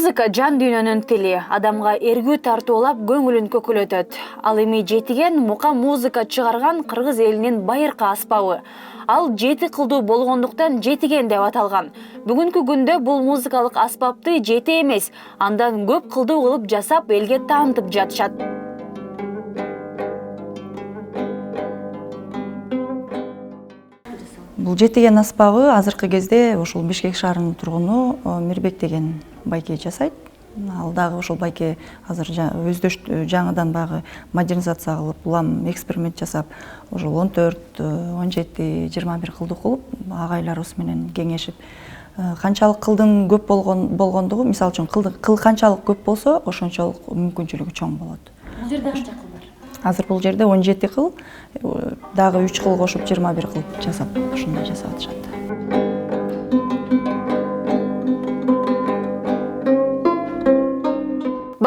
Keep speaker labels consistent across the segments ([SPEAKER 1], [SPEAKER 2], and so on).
[SPEAKER 1] Музыка жан дүйнөнүн тили, адамга эргүү тартуулап көңүлүн көкөлөтөт. Ал эми жетиген мука музыка чыгарган кыргыз элинин байыркы аспабы. Ал 7 кылдуу болгондуктан жетиген деп аталган. Бүгүнкү күндө бул музыкалык аспапты жете эмес, андан көп кылдуу кылып жасап элге таанытып жатышат.
[SPEAKER 2] Бул жетиген аспабы азыркы кезде ошол Бишкек шаарынын тургуну Мирбек деген байке жасайт. Ал дагы ошол байке азыр өздөш жаңыдан багы модернизация кылып, улам эксперимент жасап, ошол 14, 17, 21 кылдуу кылып, агайларыбыз менен кеңешип, канчалык кылдын көп болгондугу, мисалы үчүн кыл канчалык көп болсо, ошончолук мүмкүнчүлүгү чоң болот.
[SPEAKER 1] Бул жерде канча кыл бар?
[SPEAKER 2] Азыр бул жерде 17 кыл, дагы 3 кыл кошуп 21 кыл жасап, ушундай жасап атышат.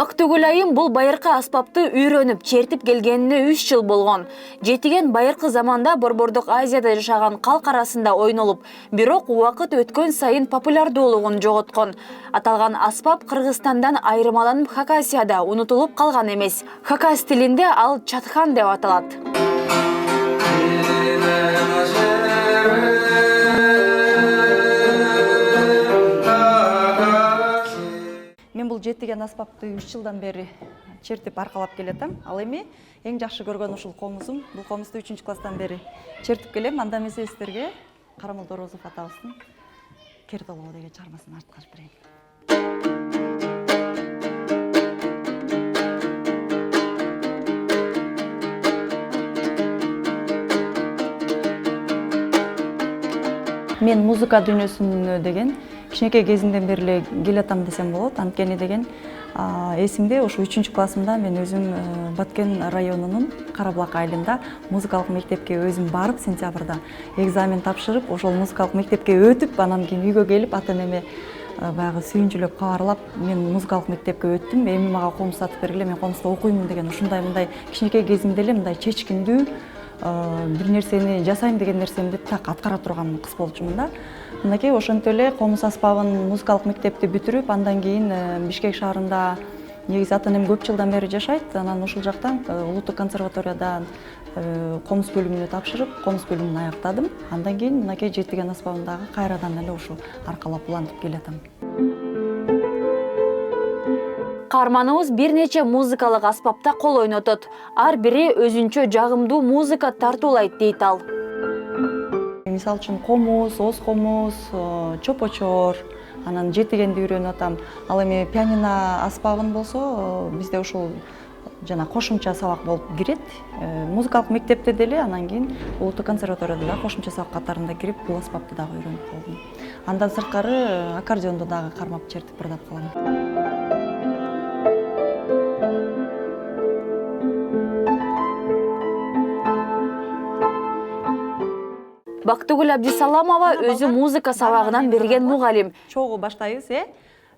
[SPEAKER 1] Бактыгүл айым бул байыркы аспапты үйрөнүп, чертип келгенине 3 жыл болгон. Жетиген байыркы заманда Борбордук Азияда жашаган калк арасында ойнолуп, бирок убакыт өткөн сайын популярдуулугун жоготкон. Аталган аспап Кыргызстандан айырмаланып Хакасияда унутулуп калган эмес. Хакас тилинде ал чатхан деп аталат.
[SPEAKER 2] Мен бул жетиген аспапты 3 жылдан бери чертип аркалап келатам. Ал эми эң жакшы көргөн ушул комузум. Бул комузду 3-класстан бери чертип келем. Анда мен сиздерге Карамолдо Орозов атабыздын Кер толгоо деген чыгармасын арткарып берейин. Мен музыка дүйнөсүнө деген кичинекей кезимден бери эле келатам десем болот. Анткени деген эсимде ушу 3-классымда мен өзүм Баткен районунун Карабулак айылында музыкалык мектепке өзүм барып, сентябрда экзамен тапшырып, ошол музыкалык мектепке өтүп, анан кийин үйгө келип, ата-энеме баягы сүйүнчүлөп кабарлап, мен музыкалык мектепке өттүм, эми мага комуз сатып бергиле, мен комузда окуймун деген ушундай кичинекей кезимде эле мындай чечкиндүү, бир нерсени жасайм деген нерсемди так аткара турган кыз болчумун да. Мынакей ошентип эле комуз аспабын музыкалык мектепти бүтүрүп, андан кийин Бишкек шаарында негизи ата-энем көп жылдан бери жашайт. Анан ушул жактан улуттук консерваторияда комуз бөлүмүнө тапшырып, комуз бөлүмүн аяктадым. Андан кийин мынакей жетиген аспабын дагы кайрадан эле ушу аркалап улантып келатам.
[SPEAKER 1] Каарманыбыз бир нече музыкалык аспапта кол ойнотот. Ар бири өзүнчө жагымдуу музыка тартуулайт дейт ал.
[SPEAKER 2] Мисалы үчүн комуз, оз комуз, чопочор, анан жетигенди үйрөнүп атам. Ал эми пианино аспабын болсо, бизде ушул жана кошумча сабак болуп кирет. Музыкалык мектепте деле, анан кийин улуттук консерваторияда да кошумча сабак катарында кирип, бул аспапты дагы үйрөнүп калдым. Андан сырткары аккордеондо дагы кармап чертип ырдап калам.
[SPEAKER 1] Бактыгүл Абдисаламова өзү музыка сабагынан берген мугалим.
[SPEAKER 2] Чогуу баштайбыз,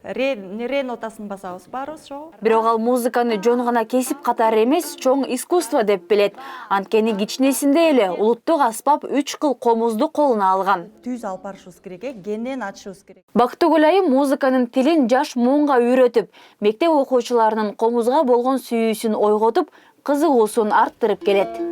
[SPEAKER 2] ре нотасын басабыз баарыбыз чогуу.
[SPEAKER 1] Бирок ал музыканы жөн гана кесип катары эмес, чоң искусство деп билет. Анткени кичинесинде эле улуттук аспап 3 кыл комузду колуна алган.
[SPEAKER 2] Түз алып барышыбыз керек, кенен ачышыбыз керек.
[SPEAKER 1] Бактыгүл айым музыканын тилин жаш муунга үйрөтүп, мектеп окуучуларынын комузга болгон сүйүүсүн ойготуп, кызыгуусун арттырып келет.